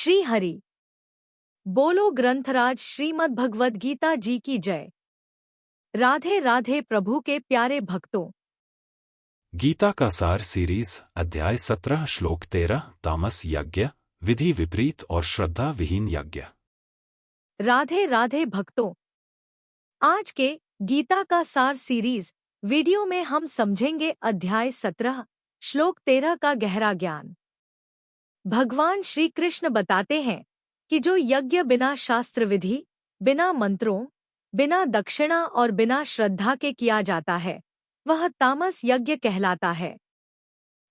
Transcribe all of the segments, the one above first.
श्री हरि बोलो ग्रंथराज श्रीमद् भगवद गीता जी की जय। राधे राधे प्रभु के प्यारे भक्तों। गीता का सार सीरीज अध्याय 17 श्लोक 13 तामस यज्ञ विधि विपरीत और श्रद्धा विहीन यज्ञ। राधे राधे भक्तों, आज के गीता का सार सीरीज वीडियो में हम समझेंगे अध्याय 17 श्लोक 13 का गहरा ज्ञान। भगवान श्री कृष्ण बताते हैं कि जो यज्ञ बिना शास्त्र विधि, बिना मंत्रों, बिना दक्षिणा और बिना श्रद्धा के किया जाता है वह तामस यज्ञ कहलाता है।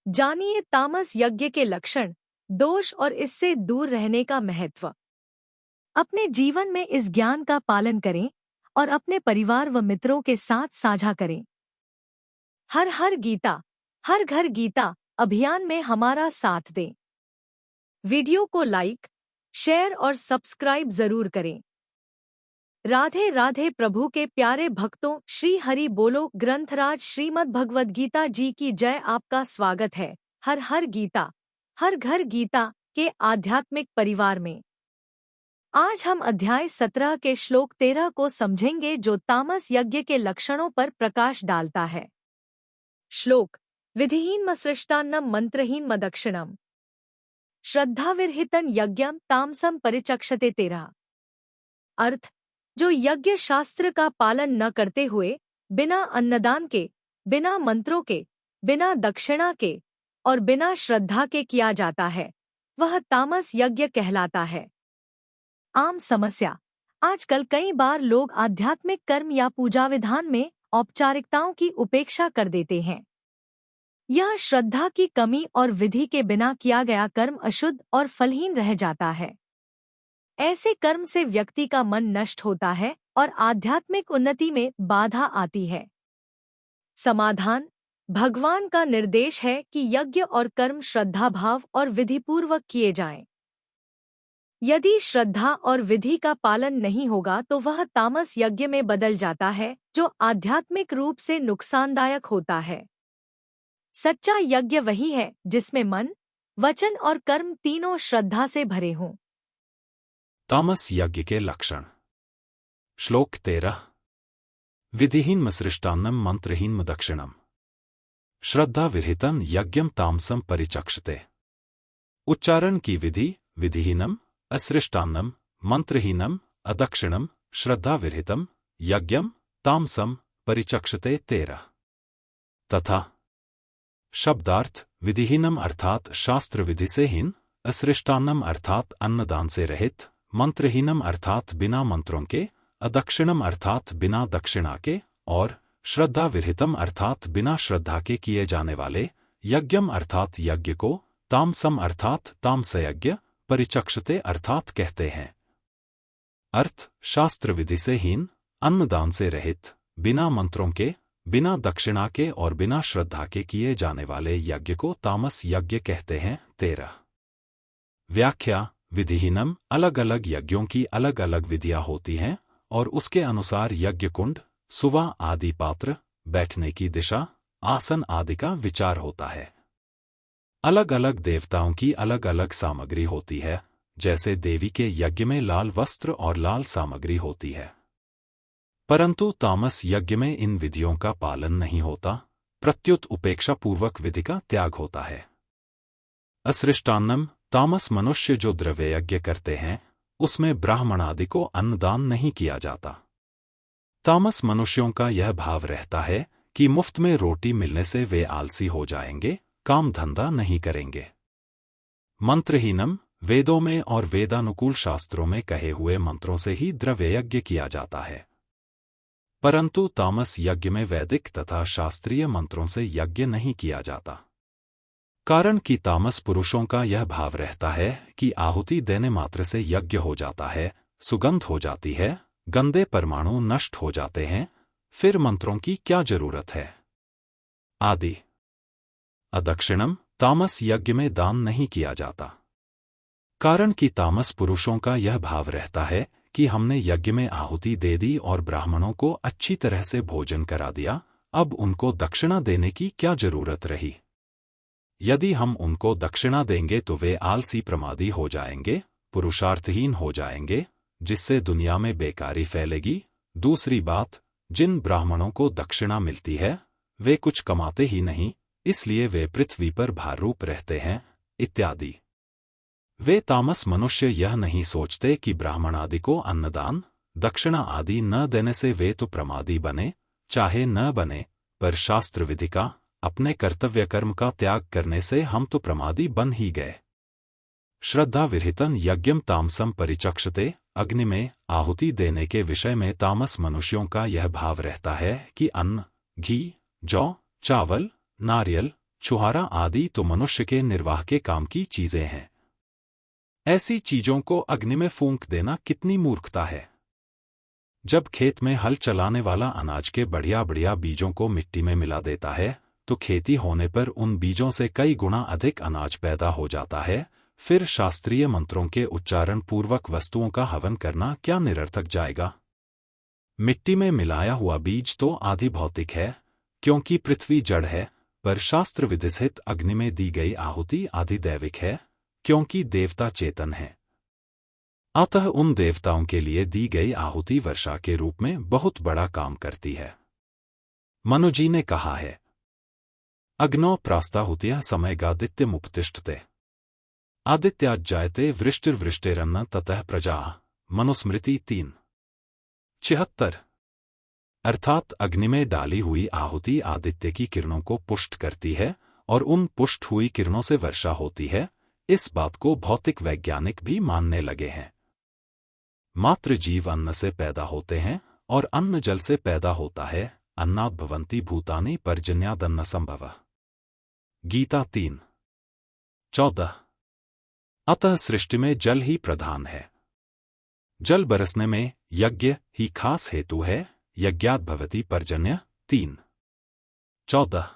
जानिए तामस यज्ञ के लक्षण, दोष और इससे दूर रहने का महत्व। अपने जीवन में इस ज्ञान का पालन करें और अपने परिवार व मित्रों के साथ साझा करें। हर हर गीता, हर घर गीता अभियान में हमारा साथ दें। वीडियो को लाइक, शेयर और सब्सक्राइब जरूर करें। राधे राधे प्रभु के प्यारे भक्तों, श्री हरि बोलो ग्रंथराज श्रीमद् भगवद गीता जी की जय। आपका स्वागत है हर हर गीता, हर घर गीता के आध्यात्मिक परिवार में। आज हम अध्याय 17 के श्लोक 13 को समझेंगे जो तामस यज्ञ के लक्षणों पर प्रकाश डालता है। श्लोक: विधिहीन सृष्टान्नम मंत्रहीन मदक्षिणम श्रद्धाविरहितं यज्ञम तामसम परिचक्षते। 13 अर्थ: जो यज्ञ शास्त्र का पालन न करते हुए बिना अन्नदान के, बिना मंत्रों के, बिना दक्षिणा के और बिना श्रद्धा के किया जाता है वह तामस यज्ञ कहलाता है। आम समस्या: आजकल कई बार लोग आध्यात्मिक कर्म या पूजा विधान में औपचारिकताओं की उपेक्षा कर देते हैं। यह श्रद्धा की कमी और विधि के बिना किया गया कर्म अशुद्ध और फलहीन रह जाता है। ऐसे कर्म से व्यक्ति का मन नष्ट होता है और आध्यात्मिक उन्नति में बाधा आती है। समाधान: भगवान का निर्देश है कि यज्ञ और कर्म श्रद्धा भाव और विधिपूर्वक किए जाएं। यदि श्रद्धा और विधि का पालन नहीं होगा तो वह तामस यज्ञ में बदल जाता है जो आध्यात्मिक रूप से नुकसानदायक होता है। सच्चा यज्ञ वही है जिसमें मन, वचन और कर्म तीनों श्रद्धा से भरे हों। तामस यज्ञ के लक्षण। श्लोक 13 विधिहीन सृष्टान्नम मंत्रहीन दक्षिणम श्रद्धा विरहितं यज्ञम तामसम परिचक्षते। उच्चारण की विधि: विधिहीनम असृष्टान्नम मंत्रहीनम अदक्षिणम श्रद्धा विरहितं यज्ञम तामसम परिचक्षते। 13 तथा शब्दार्थ: विधिहीनम अर्थात शास्त्र विधि से हीन, असृष्टान्नम अर्थात अन्नदान से रहित, मंत्रहीनम अर्थात बिना मंत्रों के, अदक्षिणम अर्थात बिना दक्षिणा के और श्रद्धा विरहितम अर्थात बिना श्रद्धा के किए जाने वाले यज्ञम अर्थात यज्ञ को तामसम अर्थात तामसयज्ञ परिचक्षते अर्थात कहते हैं। अर्थ: शास्त्र विधि से हीन, अन्नदान से रहित, बिना मंत्रों के, बिना दक्षिणा के और बिना श्रद्धा के किए जाने वाले यज्ञ को तामस यज्ञ कहते हैं। 13 व्याख्या: विधिहीनम अलग अलग यज्ञों की अलग अलग विधियां होती हैं और उसके अनुसार यज्ञ कुंड, सुवा आदि पात्र, बैठने की दिशा, आसन आदि का विचार होता है। अलग अलग देवताओं की अलग अलग सामग्री होती है, जैसे देवी के यज्ञ में लाल वस्त्र और लाल सामग्री होती है। परंतु तामस यज्ञ में इन विधियों का पालन नहीं होता, प्रत्युत उपेक्षापूर्वक विधि का त्याग होता है। असृष्टान्नम तामस मनुष्य जो द्रव्य यज्ञ करते हैं उसमें ब्राह्मण आदि को अन्नदान नहीं किया जाता। तामस मनुष्यों का यह भाव रहता है कि मुफ्त में रोटी मिलने से वे आलसी हो जाएंगे, काम धंधा नहीं करेंगे। मंत्रहीनम वेदों में और वेदानुकूल शास्त्रों में कहे हुए मंत्रों से ही द्रव्य यज्ञ किया जाता है। परंतु तामस यज्ञ में वैदिक तथा शास्त्रीय मंत्रों से यज्ञ नहीं किया जाता, कारण कि तामस पुरुषों का यह भाव रहता है कि आहुति देने मात्र से यज्ञ हो जाता है, सुगंध हो जाती है, गंदे परमाणु नष्ट हो जाते हैं, फिर मंत्रों की क्या जरूरत है आदि। अदक्षिणम तामस यज्ञ में दान नहीं किया जाता, कारण कि तामस पुरुषों का यह भाव रहता है कि हमने यज्ञ में आहुति दे दी और ब्राह्मणों को अच्छी तरह से भोजन करा दिया, अब उनको दक्षिणा देने की क्या जरूरत रही। यदि हम उनको दक्षिणा देंगे तो वे आलसी प्रमादी हो जाएंगे, पुरुषार्थहीन हो जाएंगे, जिससे दुनिया में बेकारी फैलेगी। दूसरी बात, जिन ब्राह्मणों को दक्षिणा मिलती है वे कुछ कमाते ही नहीं, इसलिए वे पृथ्वी पर भाररूप रहते हैं, इत्यादि। वे तामस मनुष्य यह नहीं सोचते कि ब्राह्मण आदि को अन्नदान, दक्षिणा आदि न देने से वे तो प्रमादी बने, चाहे न बने, पर शास्त्र विधि का, अपने कर्तव्य कर्म का त्याग करने से हम तो प्रमादी बन ही गए। श्रद्धा विरहितन यज्ञम तामसम परिचक्षते, अग्नि में आहुति देने के विषय में तामस मनुष्यों का यह भाव रहता है कि अन्न, घी, जौ, चावल, नारियल, छुहारा आदि तो मनुष्य के निर्वाह के काम की चीजें हैं। ऐसी चीजों को अग्नि में फूंक देना कितनी मूर्खता है। जब खेत में हल चलाने वाला अनाज के बढ़िया बढ़िया बीजों को मिट्टी में मिला देता है तो खेती होने पर उन बीजों से कई गुना अधिक अनाज पैदा हो जाता है। फिर शास्त्रीय मंत्रों के उच्चारण पूर्वक वस्तुओं का हवन करना क्या निरर्थक जाएगा। मिट्टी में मिलाया हुआ बीज तो आधि भौतिक है, क्योंकि पृथ्वी जड़ है, पर शास्त्र विधिसित अग्नि में दी गई आहुति आधि दैविक है, क्योंकि देवता चेतन है। अतः उन देवताओं के लिए दी गई आहुति वर्षा के रूप में बहुत बड़ा काम करती है। मनुजी ने कहा है, अग्नौ प्रास्ताहुत्य समयगादित्य मुपतिष्ठते, आदित्याज्जायते वृष्टिर्वृष्टिरन्न ततः प्रजा, मनुस्मृति 3:76। अर्थात अग्नि में डाली हुई आहुति आदित्य की किरणों को पुष्ट करती है और उन पुष्ट हुई किरणों से वर्षा होती है। इस बात को भौतिक वैज्ञानिक भी मानने लगे हैं। मात्र जीव अन्न से पैदा होते हैं और अन्न जल से पैदा होता है। अन्नाद् भवन्ति भूतानि पर्जन्यादन्न संभवः। गीता 3:14। अतः सृष्टि में जल ही प्रधान है। जल बरसने में यज्ञ ही खास हेतु है। यज्ञाद् भवति पर्जन्य 3:14।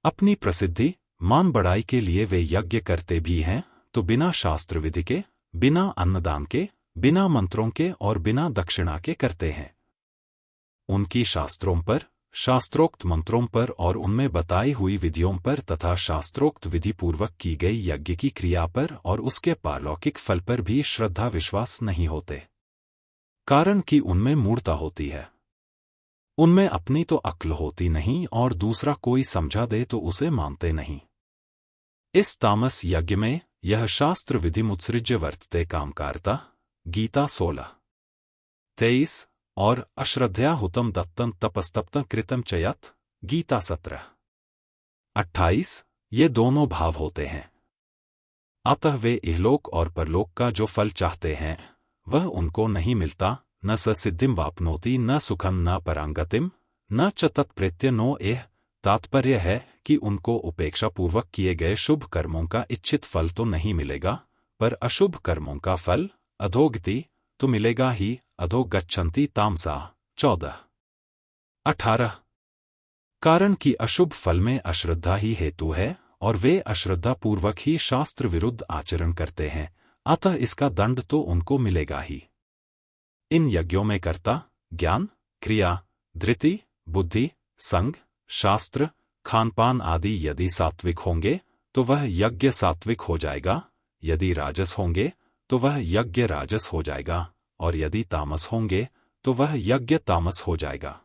अपनी प्रसिद्धि मान बढ़ाई के लिए वे यज्ञ करते भी हैं, तो बिना शास्त्र विधि के, बिना अन्नदान के, बिना मंत्रों के और बिना दक्षिणा के करते हैं। उनकी शास्त्रों पर, शास्त्रोक्त मंत्रों पर और उनमें बताई हुई विधियों पर तथा शास्त्रोक्त विधि पूर्वक की गई यज्ञ की क्रिया पर और उसके पारलौकिक फल पर भी श्रद्धा विश्वास नहीं होते। कारण कि उनमें मूढ़ता होती है। उनमें अपनी तो अक्ल होती नहीं और दूसरा कोई समझा दे तो उसे मानते नहीं। इस तामस यज्ञ में यह शास्त्र विधि मुत्सृज्य वर्तते कामकारता। गीता 16:23 और अश्रद्धया हुतम दत्तम तपस्तप्तम कृतम च यत्। गीता 17:28। ये दोनों भाव होते हैं। अतः वे इहलोक और परलोक का जो फल चाहते हैं वह उनको नहीं मिलता। न स सिद्धिम वाप्नोति न सुखम न परांगतिम न च तत्प्रेत्य नो एह। तात्पर्य है कि उनको उपेक्षापूर्वक किए गए शुभ कर्मों का इच्छित फल तो नहीं मिलेगा, पर अशुभ कर्मों का फल अधोगति तो मिलेगा ही। अधोगच्छन्ति तामसा 14:18। कारण कि अशुभ फल में अश्रद्धा ही हेतु है और वे अश्रद्धापूर्वक ही शास्त्र विरुद्ध आचरण करते हैं, अतः इसका दंड तो उनको मिलेगा ही। इन यज्ञों में कर्ता, ज्ञान, क्रिया, धृति, बुद्धि, संग, शास्त्र, खानपान आदि यदि सात्विक होंगे तो वह यज्ञ सात्विक हो जाएगा, यदि राजस होंगे तो वह यज्ञ राजस हो जाएगा, और यदि तामस होंगे तो वह यज्ञ तामस हो जाएगा।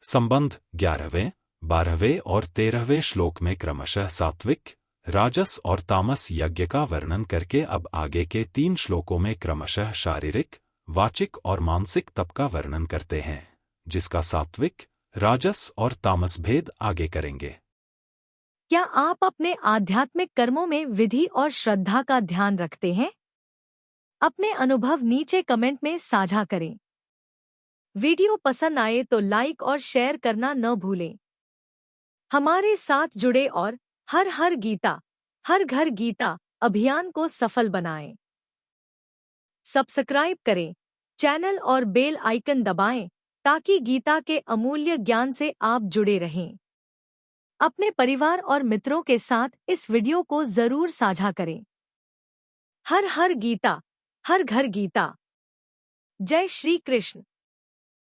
संबंध 11वें, 12वें और 13वें श्लोक में क्रमशः सात्विक, राजस और तामस यज्ञ का वर्णन करके अब आगे के 3 श्लोकों में क्रमशः शारीरिक, वाचिक और मानसिक तप का वर्णन करते हैं, जिसका सात्विक, राजस और तामस भेद आगे करेंगे। क्या आप अपने आध्यात्मिक कर्मों में विधि और श्रद्धा का ध्यान रखते हैं? अपने अनुभव नीचे कमेंट में साझा करें। वीडियो पसंद आए तो लाइक और शेयर करना न भूलें। हमारे साथ जुड़े और हर हर गीता, हर घर गीता अभियान को सफल बनाएं। सब्सक्राइब करें, चैनल और बेल आइकन दबाएं ताकि गीता के अमूल्य ज्ञान से आप जुड़े रहें। अपने परिवार और मित्रों के साथ इस वीडियो को जरूर साझा करें। हर हर गीता, हर घर गीता। जय श्री कृष्ण।